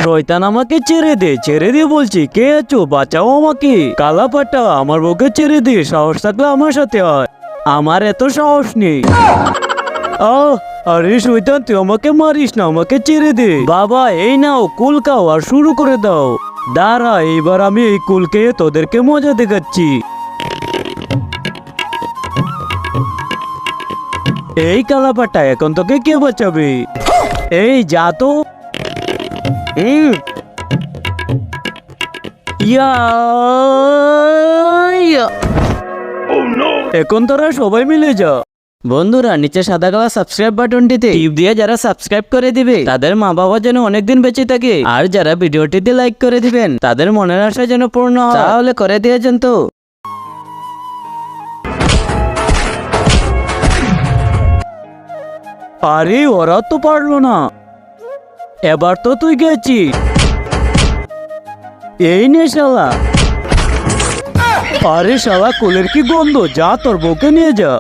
শয়তান আমাকে ছেড়ে দে বলছি। কে আছো, বাঁচাও আমাকে। কালাপাটা আমার বউকে ছেড়ে দে, সাহস থাকলে আমার সাথে হয়। আমার এত সাহস নেই। আরে শয়তান, তুই আমাকে মারিস না, আমাকে ছেড়ে দে। বাবা এই নাও কুল খাও আর শুরু করে দাও। দাঁড়া, এইবার আমি এই কুলকে তোদেরকে মজা দেখাচ্ছি। এই কালাপাটা, এখন তোকে কে বাঁচাবে? এই যা তো। এখন তোরা সবাই মিলে যা। বন্ধুরা, নিচে সাদা কালার সাবস্ক্রাইব বাটনটিতে টিপ দিয়ে যারা সাবস্ক্রাইব করে দিবে তাদের মা বাবা যেন অনেকদিন বেঁচে থাকে, আর যারা ভিডিওটিতে লাইক করে দিবেন তাদের মনের আশা যেন পূর্ণ হয়, তাহলে করে দিয়েছেন তো। আরে ওরা তো পারলো না, এবার তো তুই গেছি। এই নে শালা। আরে শালা, কোলের কি গন্ধ, যা তোর বউকে নিয়ে যা।